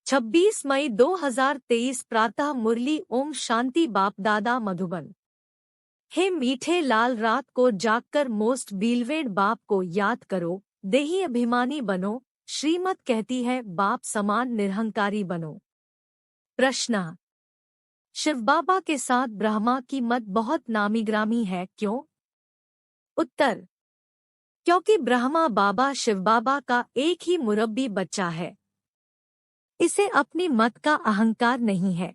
26 मई 2023 प्रातः मुरली। ओम शांति। बाप दादा मधुबन। हे मीठे लाल, रात को जागकर मोस्ट बीलवेड बाप को याद करो, देही अभिमानी बनो। श्रीमत कहती है बाप समान निरहंकारी बनो। प्रश्न: शिव बाबा के साथ ब्रह्मा की मत बहुत नामीग्रामी है, क्यों? उत्तर: क्योंकि ब्रह्मा बाबा शिव बाबा का एक ही मुरब्बी बच्चा है। इसे अपनी मत का अहंकार नहीं है।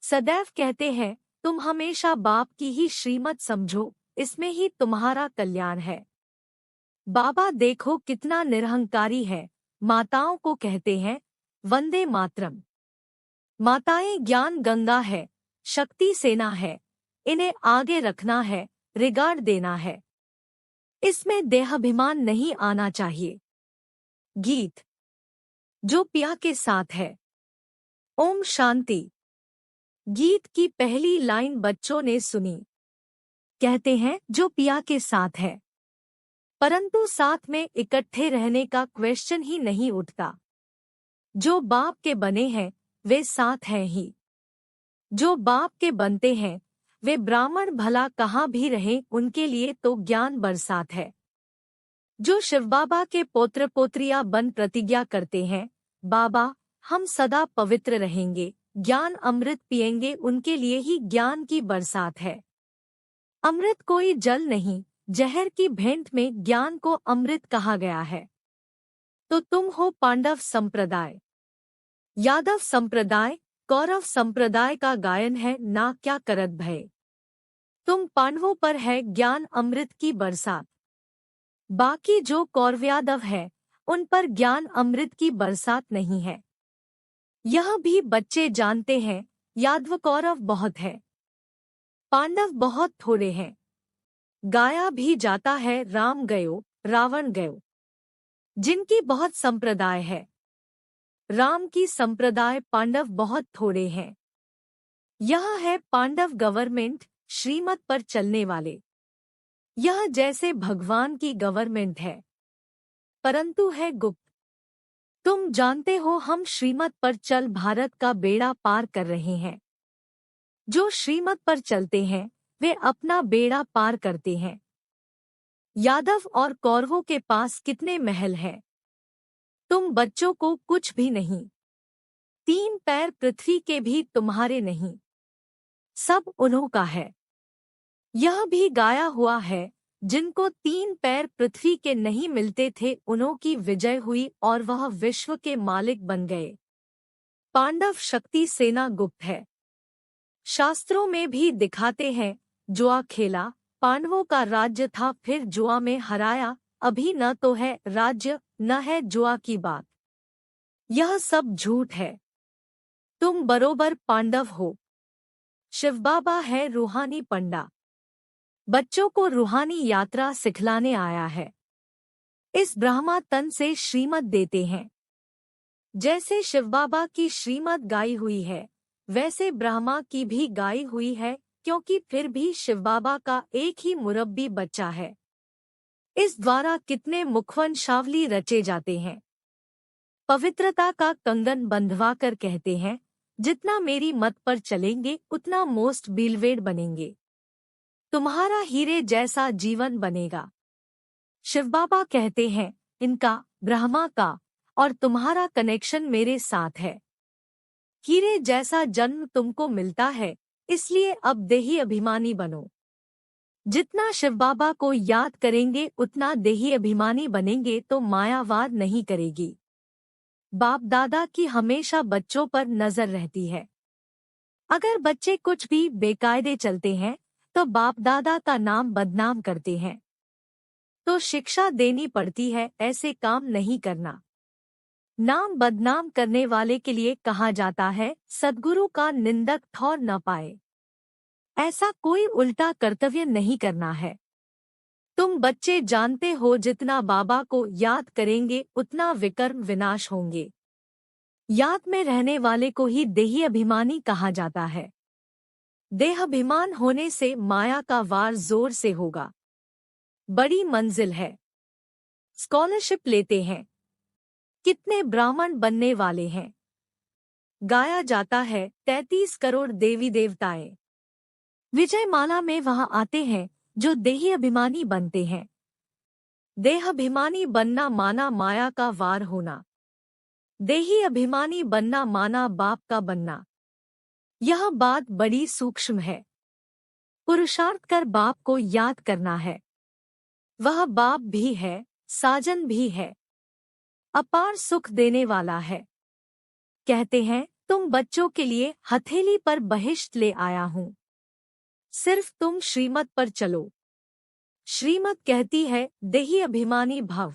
सदैव कहते हैं तुम हमेशा बाप की ही श्रीमत समझो, इसमें ही तुम्हारा कल्याण है। बाबा देखो कितना निरहंकारी है। माताओं को कहते हैं वंदे मातरम। माताएं ज्ञान गंगा है, शक्ति सेना है, इन्हें आगे रखना है, रिगार्ड देना है। इसमें देहाभिमान नहीं आना चाहिए। गीत: जो पिया के साथ है। ओम शांति। गीत की पहली लाइन बच्चों ने सुनी। कहते हैं जो पिया के साथ है, परंतु साथ में इकट्ठे रहने का क्वेश्चन ही नहीं उठता। जो बाप के बने हैं वे साथ हैं ही। जो बाप के बनते हैं वे ब्राह्मण भला कहाँ भी रहें, उनके लिए तो ज्ञान बरसात है। जो शिव बाबा के पोत्र पोत्रियां बन प्रतिज्ञा करते हैं बाबा हम सदा पवित्र रहेंगे, ज्ञान अमृत पिएंगे, उनके लिए ही ज्ञान की बरसात है। अमृत कोई जल नहीं, जहर की भेंट में ज्ञान को अमृत कहा गया है। तो तुम हो पांडव संप्रदाय, यादव संप्रदाय, कौरव संप्रदाय का गायन है ना क्या करत भय। तुम पांडवों पर है ज्ञान अमृत की बरसात। बाकी जो कौरव्यादव है उन पर ज्ञान अमृत की बरसात नहीं है। यह भी बच्चे जानते हैं यादव कौरव बहुत है, पांडव बहुत थोड़े हैं। गाया भी जाता है राम गयो रावण गयो। जिनकी बहुत संप्रदाय है, राम की संप्रदाय, पांडव बहुत थोड़े हैं। यह है पांडव गवर्नमेंट, श्रीमत पर चलने वाले। यह जैसे भगवान की गवर्नमेंट है, परंतु है गुप्त। तुम जानते हो हम श्रीमत पर चल भारत का बेड़ा पार कर रहे हैं। जो श्रीमत पर चलते हैं वे अपना बेड़ा पार करते हैं। यादव और कौरवों के पास कितने महल हैं, तुम बच्चों को कुछ भी नहीं। 3 पैर पृथ्वी के भी तुम्हारे नहीं, सब उन्हों का है। यह भी गाया हुआ है जिनको 3 पैर पृथ्वी के नहीं मिलते थे उन्हों की विजय हुई और वह विश्व के मालिक बन गए। पांडव शक्ति सेना गुप्त है। शास्त्रों में भी दिखाते हैं जुआ खेला, पांडवों का राज्य था, फिर जुआ में हराया। अभी न तो है राज्य न है जुआ की बात। यह सब झूठ है। तुम बरोबर पांडव हो। शिव बाबा है रूहानी पंडा, बच्चों को रूहानी यात्रा सिखलाने आया है। इस ब्रह्मा तन से श्रीमत देते हैं। जैसे शिव बाबा की श्रीमत गाई हुई है वैसे ब्रह्मा की भी गाई हुई है, क्योंकि फिर भी शिव बाबा का एक ही मुरब्बी बच्चा है। इस द्वारा कितने मुखवंशावली रचे जाते हैं। पवित्रता का कंगन बंधवा कर कहते हैं जितना मेरी मत पर चलेंगे उतना मोस्ट बीलवेड बनेंगे, तुम्हारा हीरे जैसा जीवन बनेगा। शिव बाबा कहते हैं इनका, ब्रह्मा का और तुम्हारा कनेक्शन मेरे साथ है। हीरे जैसा जन्म तुमको मिलता है, इसलिए अब देही अभिमानी बनो। जितना शिव बाबा को याद करेंगे उतना देही अभिमानी बनेंगे तो मायावाद नहीं करेगी। बाप दादा की हमेशा बच्चों पर नजर रहती है। अगर बच्चे कुछ भी बेकायदे चलते हैं तो बाप दादा का नाम बदनाम करते हैं, तो शिक्षा देनी पड़ती है ऐसे काम नहीं करना। नाम बदनाम करने वाले के लिए कहा जाता है सद्गुरु का निंदक ठौर न पाए। ऐसा कोई उल्टा कर्तव्य नहीं करना है। तुम बच्चे जानते हो जितना बाबा को याद करेंगे उतना विकर्म विनाश होंगे। याद में रहने वाले को ही देही अभिमानी कहा जाता है। देहाभिमान होने से माया का वार जोर से होगा। बड़ी मंजिल है। स्कॉलरशिप लेते हैं, कितने ब्राह्मण बनने वाले हैं। गाया जाता है 33 करोड़ देवी देवताएं। विजयमाला में वह आते हैं जो देही अभिमानी बनते हैं। देहाभिमानी बनना माना माया का वार होना। देही अभिमानी बनना माना बाप का बनना। यह बात बड़ी सूक्ष्म है। पुरुषार्थ कर बाप को याद करना है। वह बाप भी है, साजन भी है, अपार सुख देने वाला है। कहते हैं तुम बच्चों के लिए हथेली पर बहिष्ट ले आया हूँ, सिर्फ तुम श्रीमत पर चलो। श्रीमत कहती है देही अभिमानी भव।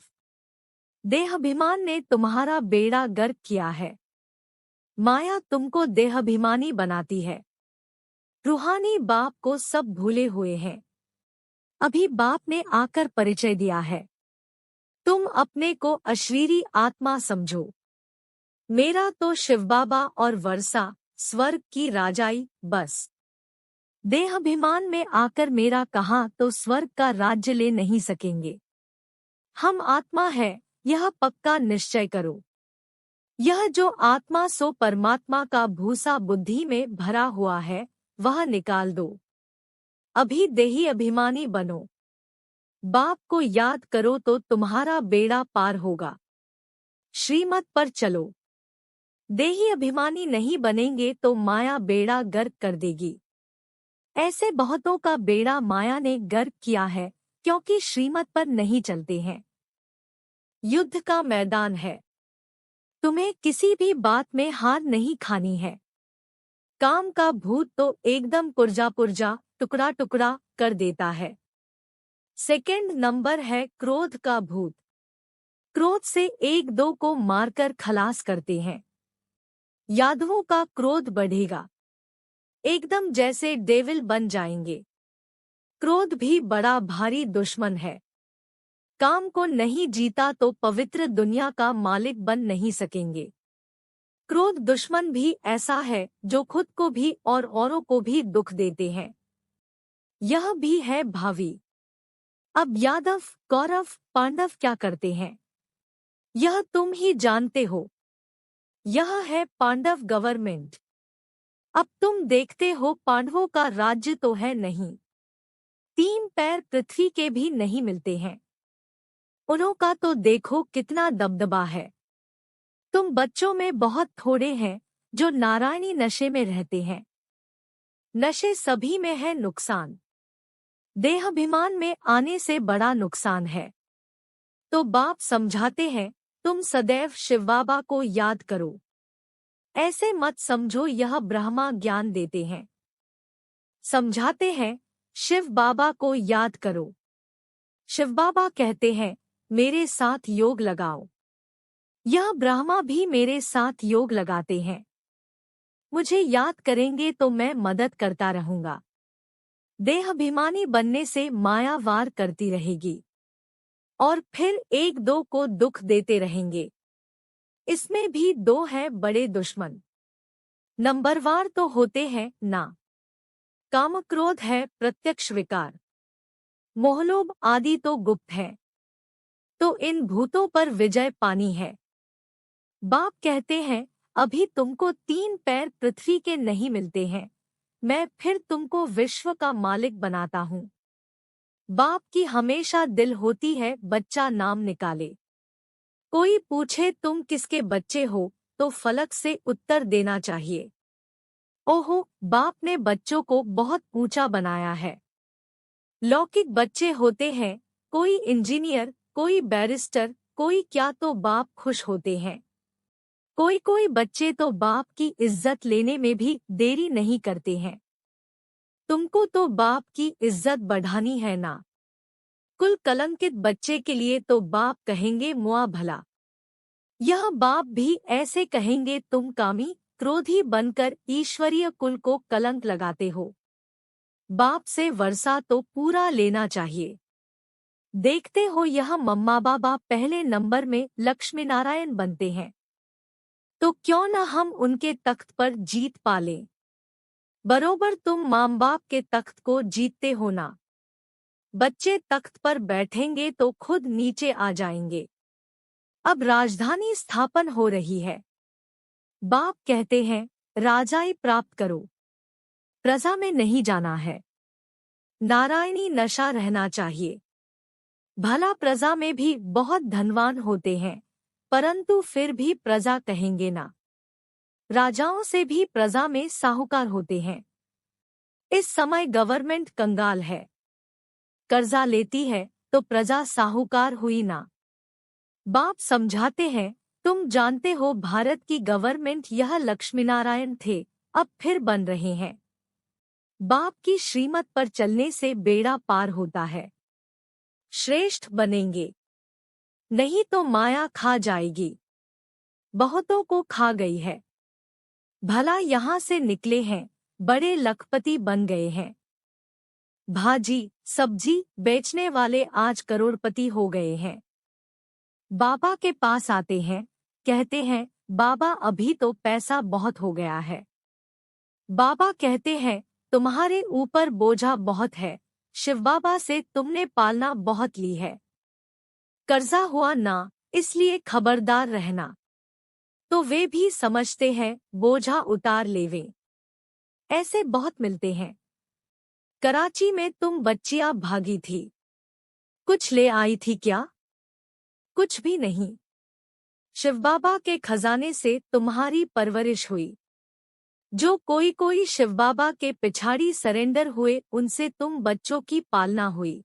देहाभिमान ने तुम्हारा बेड़ा गर्क किया है। माया तुमको देहाभिमानी बनाती है। रूहानी बाप को सब भूले हुए हैं। अभी बाप ने आकर परिचय दिया है। तुम अपने को अशरीरी आत्मा समझो। मेरा तो शिवबाबा और वर्षा स्वर्ग की राजाई बस। देहाभिमान में आकर मेरा कहा तो स्वर्ग का राज्य ले नहीं सकेंगे। हम आत्मा है, यह पक्का निश्चय करो। यह जो आत्मा सो परमात्मा का भूसा बुद्धि में भरा हुआ है, वह निकाल दो। अभी देही अभिमानी बनो। बाप को याद करो तो तुम्हारा बेड़ा पार होगा। श्रीमत पर चलो। देही अभिमानी नहीं बनेंगे तो माया बेड़ा गर्क कर देगी। ऐसे बहुतों का बेड़ा माया ने गर्क किया है, क्योंकि श्रीमत पर नहीं चलते हैं। युद्ध का मैदान है। तुम्हें किसी भी बात में हार नहीं खानी है। काम का भूत तो एकदम पुर्जा पुर्जा टुकड़ा टुकड़ा कर देता है। सेकंड नंबर है क्रोध का भूत। क्रोध से एक दो को मारकर खलास करते हैं। यादवों का क्रोध बढ़ेगा, एकदम जैसे डेविल बन जाएंगे। क्रोध भी बड़ा भारी दुश्मन है। काम को नहीं जीता तो पवित्र दुनिया का मालिक बन नहीं सकेंगे। क्रोध दुश्मन भी ऐसा है जो खुद को भी और औरों को भी दुख देते हैं। यह भी है भावी। अब यादव, कौरव, पांडव क्या करते हैं, यह तुम ही जानते हो। यह है पांडव गवर्नमेंट। अब तुम देखते हो पांडवों का राज्य तो है नहीं। 3 पैर पृथ्वी के भी नहीं मिलते हैं। उन्हों का तो देखो कितना दबदबा है। तुम बच्चों में बहुत थोड़े हैं जो नारायणी नशे में रहते हैं। नशे सभी में है नुकसान। देहाभिमान में आने से बड़ा नुकसान है। तो बाप समझाते हैं तुम सदैव शिव बाबा को याद करो। ऐसे मत समझो यह ब्रह्मा ज्ञान देते हैं। समझाते हैं शिव बाबा को याद करो। शिव बाबा कहते हैं मेरे साथ योग लगाओ। यह ब्रह्मा भी मेरे साथ योग लगाते हैं। मुझे याद करेंगे तो मैं मदद करता रहूंगा। देहाभिमानी बनने से माया वार करती रहेगी और फिर एक दो को दुख देते रहेंगे। इसमें भी 2 है बड़े दुश्मन। नंबरवार तो होते हैं ना। काम क्रोध है प्रत्यक्ष विकार। मोहलोभ आदि तो गुप्त है। तो इन भूतों पर विजय पानी है। बाप कहते हैं अभी तुमको 3 पैर पृथ्वी के नहीं मिलते हैं, मैं फिर तुमको विश्व का मालिक बनाता हूँ। बाप की हमेशा दिल होती है बच्चा नाम निकाले। कोई पूछे तुम किसके बच्चे हो तो फलक से उत्तर देना चाहिए। ओहो, बाप ने बच्चों को बहुत ऊंचा बनाया है। लौकिक बच्चे होते हैं, कोई इंजीनियर, कोई बैरिस्टर, कोई क्या, तो बाप खुश होते हैं। कोई कोई बच्चे तो बाप की इज्जत लेने में भी देरी नहीं करते हैं। तुमको तो बाप की इज्जत बढ़ानी है ना। कुल कलंकित बच्चे के लिए तो बाप कहेंगे मुआ भला। यह बाप भी ऐसे कहेंगे तुम कामी क्रोधी बनकर ईश्वरीय कुल को कलंक लगाते हो। बाप से वर्षा तो पूरा लेना चाहिए। देखते हो यह मम्मा बाबा पहले नंबर में लक्ष्मी नारायण बनते हैं, तो क्यों न हम उनके तख्त पर जीत पालें। बरोबर तुम माँ बाप के तख्त को जीतते हो ना। बच्चे तख्त पर बैठेंगे तो खुद नीचे आ जाएंगे। अब राजधानी स्थापन हो रही है। बाप कहते हैं, राजाई प्राप्त करो, प्रजा में नहीं जाना है, नारायणी नशा रहना चाहिए। भला प्रजा में भी बहुत धनवान होते हैं, परंतु फिर भी प्रजा कहेंगे ना। राजाओं से भी प्रजा में साहूकार होते हैं। इस समय गवर्नमेंट कंगाल है, कर्जा लेती है तो प्रजा साहूकार हुई ना। बाप समझाते हैं, तुम जानते हो भारत की गवर्नमेंट यह लक्ष्मीनारायण थे, अब फिर बन रहे हैं। बाप की श्रीमत पर चलने से बेड़ा पार होता है। श्रेष्ठ बनेंगे, नहीं तो माया खा जाएगी। बहुतों को खा गई है। भला यहाँ से निकले हैं, बड़े लखपति बन गए हैं। भाजी सब्जी बेचने वाले आज करोड़पति हो गए हैं। बाबा के पास आते हैं, कहते हैं, बाबा अभी तो पैसा बहुत हो गया है। बाबा कहते हैं, तुम्हारे ऊपर बोझा बहुत है, शिव बाबा से तुमने पालना बहुत ली है, कर्जा हुआ ना, इसलिए खबरदार रहना। तो वे भी समझते हैं, बोझा उतार लेवे। ऐसे बहुत मिलते हैं। कराची में तुम बच्चियां भागी थी, कुछ ले आई थी क्या? कुछ भी नहीं। शिव बाबा के खजाने से तुम्हारी परवरिश हुई। जो कोई शिव बाबा के पिछाड़ी सरेंडर हुए, उनसे तुम बच्चों की पालना हुई।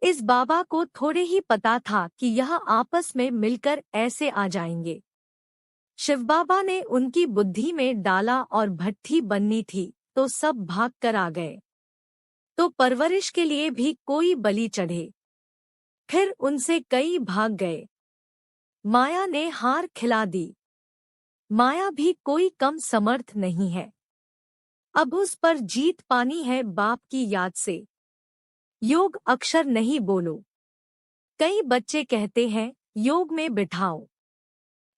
इस बाबा को थोड़े ही पता था कि यह आपस में मिलकर ऐसे आ जाएंगे। शिव बाबा ने उनकी बुद्धि में डाला और भट्ठी बननी थी, तो सब भाग कर आ गए। तो परवरिश के लिए भी कोई बलि चढ़े, फिर उनसे कई भाग गए। माया ने हार खिला दी। माया भी कोई कम समर्थ नहीं है। अब उस पर जीत पानी है बाप की याद से। योग अक्षर नहीं बोलो। कई बच्चे कहते हैं, योग में बिठाओ,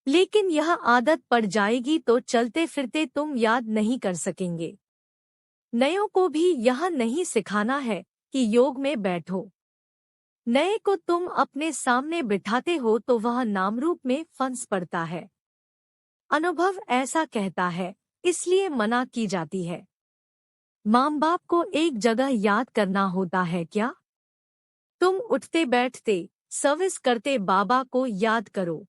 लेकिन यह आदत पड़ जाएगी तो चलते फिरते तुम याद नहीं कर सकेंगे। नयों को भी यह नहीं सिखाना है कि योग में बैठो। नए को तुम अपने सामने बिठाते हो तो वह नामरूप में फंस पड़ता है। अनुभव ऐसा कहता है, इसलिए मना की जाती है। माँ बाप को एक जगह याद करना होता है क्या? तुम उठते बैठते, सर्विस करते बाबा को याद करो।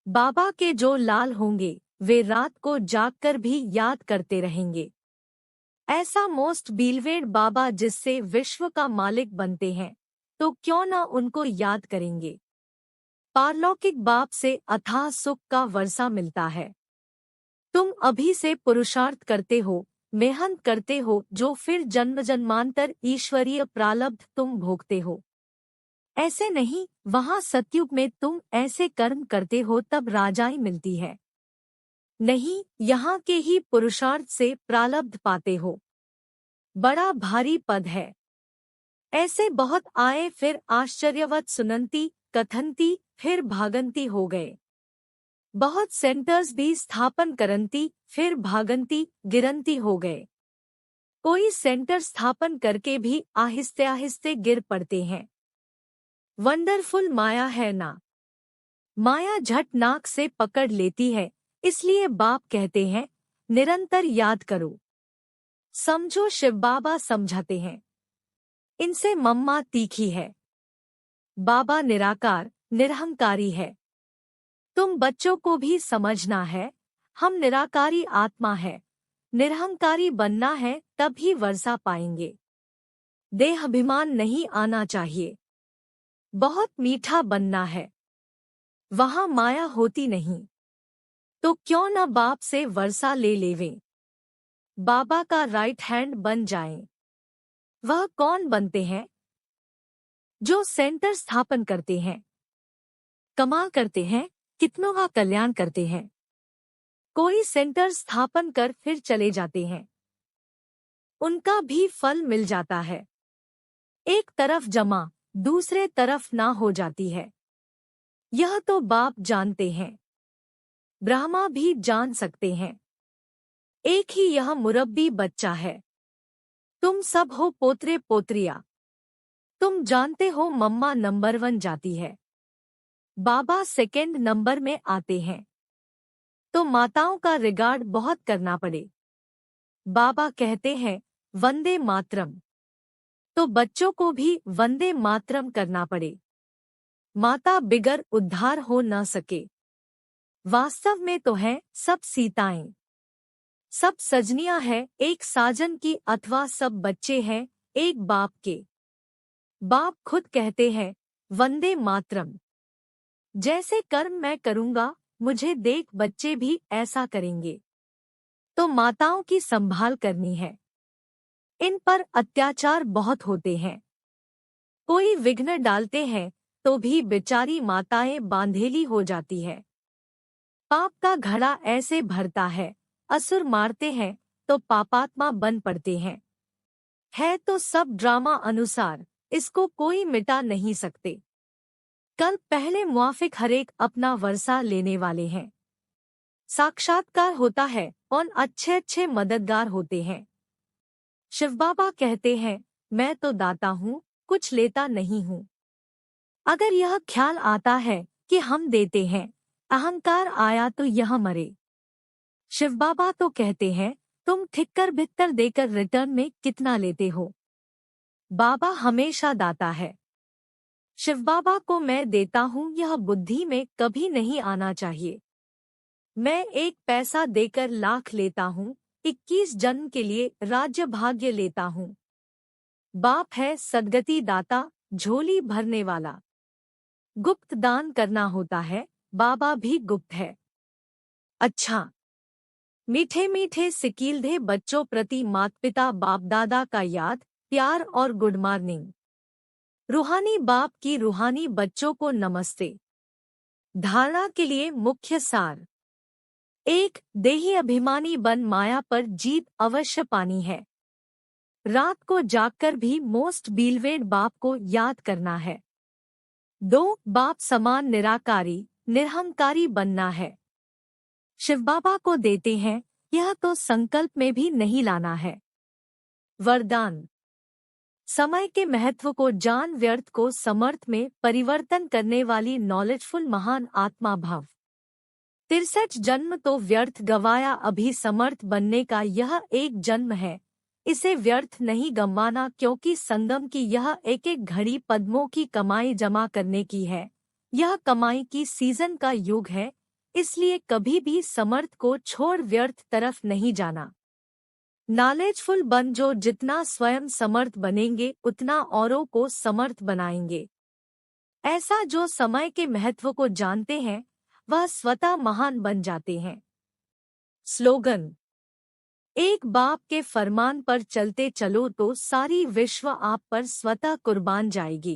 बाबा के जो लाल होंगे, वे रात को जागकर भी याद करते रहेंगे। ऐसा मोस्ट बीलवेड बाबा जिससे विश्व का मालिक बनते हैं, तो क्यों न उनको याद करेंगे। पारलौकिक बाप से अथाह सुख का वर्षा मिलता है। तुम अभी से पुरुषार्थ करते हो, मेहनत करते हो, जो फिर जन्म जन्मांतर ईश्वरीय प्रारब्ध तुम भोगते हो। ऐसे नहीं, वहाँ सतयुग में तुम ऐसे कर्म करते हो तब राजाई मिलती है। नहीं, यहाँ के ही पुरुषार्थ से प्रारब्ध पाते हो। बड़ा भारी पद है। ऐसे बहुत आए, फिर आश्चर्यवत सुनंती कथनती, फिर भागंती हो गए। बहुत सेंटर्स भी स्थापन करंती, फिर भागंती गिरंती हो गए। कोई सेंटर स्थापन करके भी आहिस्ते आहिस्ते गिर पड़ते हैं। वंडरफुल माया है ना। माया झट नाक से पकड़ लेती है, इसलिए बाप कहते हैं, निरंतर याद करो। समझो शिव बाबा समझाते हैं। इनसे मम्मा तीखी है। बाबा निराकार निरहंकारी है। तुम बच्चों को भी समझना है, हम निराकारी आत्मा है। निरहंकारी बनना है, तभी वर्षा पाएंगे। देहाभिमान नहीं आना चाहिए। बहुत मीठा बनना है। वहाँ माया होती नहीं। तो क्यों न बाप से वर्षा ले लेवें। बाबा का राइट हैंड बन जाएं। वह कौन बनते हैं? जो सेंटर स्थापन करते हैं, कमाल करते हैं, कितनों का कल्याण करते हैं। कोई सेंटर स्थापन कर फिर चले जाते हैं, उनका भी फल मिल जाता है। एक तरफ जमा, दूसरे तरफ ना हो जाती है। यह तो बाप जानते हैं, ब्रह्मा भी जान सकते हैं। एक ही यह मुरब्बी बच्चा है। तुम सब हो पोतरे पोत्रिया। तुम जानते हो मम्मा नंबर 1 जाती है, बाबा सेकंड नंबर में आते हैं। तो माताओं का रिगार्ड बहुत करना पड़े। बाबा कहते हैं वंदे मातरम, तो बच्चों को भी वंदे मातरम करना पड़े। माता बिगर उद्धार हो न सके। वास्तव में तो है सब सीताएं, सब सजनियां हैं एक साजन की, अथवा सब बच्चे हैं एक बाप के। बाप खुद कहते हैं वंदे मातरम। जैसे कर्म मैं करूंगा मुझे देख बच्चे भी ऐसा करेंगे। तो माताओं की संभाल करनी है। इन पर अत्याचार बहुत होते हैं। कोई विघ्न डालते हैं तो भी बेचारी माताएं बांधेली हो जाती है। पाप का घड़ा ऐसे भरता है, असुर मारते हैं तो पापात्मा बन पड़ते हैं। है तो सब ड्रामा अनुसार, इसको कोई मिटा नहीं सकते। कल पहले मुआफिक हरेक अपना वर्षा लेने वाले हैं। साक्षात्कार होता है और अच्छे अच्छे मददगार होते हैं। शिव बाबा कहते हैं मैं तो दाता हूँ, कुछ लेता नहीं हूँ। अगर यह ख्याल आता है कि हम देते हैं, अहंकार आया तो यह मरे। शिव बाबा तो कहते हैं तुम ठिक्कर भित्तर देकर रिटर्न में कितना लेते हो। बाबा हमेशा दाता है। शिव बाबा को मैं देता हूँ यह बुद्धि में कभी नहीं आना चाहिए। मैं 1 पैसा देकर लाख लेता हूँ, 21 जन्म के लिए राज्य भाग्य लेता हूँ। बाप है सद्गति दाता, झोली भरने वाला। गुप्त दान करना होता है, बाबा भी गुप्त है। अच्छा, मीठे मीठे सिकीलधे बच्चों प्रति माता पिता बाप दादा का याद, प्यार और गुड मॉर्निंग। रूहानी बाप की रूहानी बच्चों को नमस्ते। धारणा के लिए मुख्य सार 1. देही अभिमानी बन माया पर जीत अवश्य पानी है। रात को जागकर भी मोस्ट बीलवेड बाप को याद करना है। 2. बाप समान निराकारी निरहंकारी बनना है। शिव बाबा को देते हैं, यह तो संकल्प में भी नहीं लाना है। वरदान। समय के महत्व को जान, व्यर्थ को समर्थ में परिवर्तन करने वाली नॉलेजफुल महान आत्मा भव। 63 जन्म तो व्यर्थ गवाया, अभी समर्थ बनने का यह एक जन्म है। इसे व्यर्थ नहीं गंवाना, क्योंकि संगम की यह एक एक घड़ी पद्मों की कमाई जमा करने की है। यह कमाई की सीजन का युग है, इसलिए कभी भी समर्थ को छोड़ व्यर्थ तरफ नहीं जाना। नॉलेजफुल बन, जो जितना स्वयं समर्थ बनेंगे उतना औरों को समर्थ बनाएंगे। ऐसा जो समय के महत्व को जानते हैं वह स्वतः महान बन जाते हैं। स्लोगन। एक बाप के फरमान पर चलते चलो तो सारी विश्व आप पर स्वतः कुर्बान जाएगी।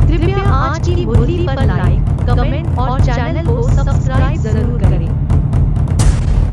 कृपया आज की मुरली पर लाइक, कमेंट और चैनल को सब्सक्राइब जरूर करें।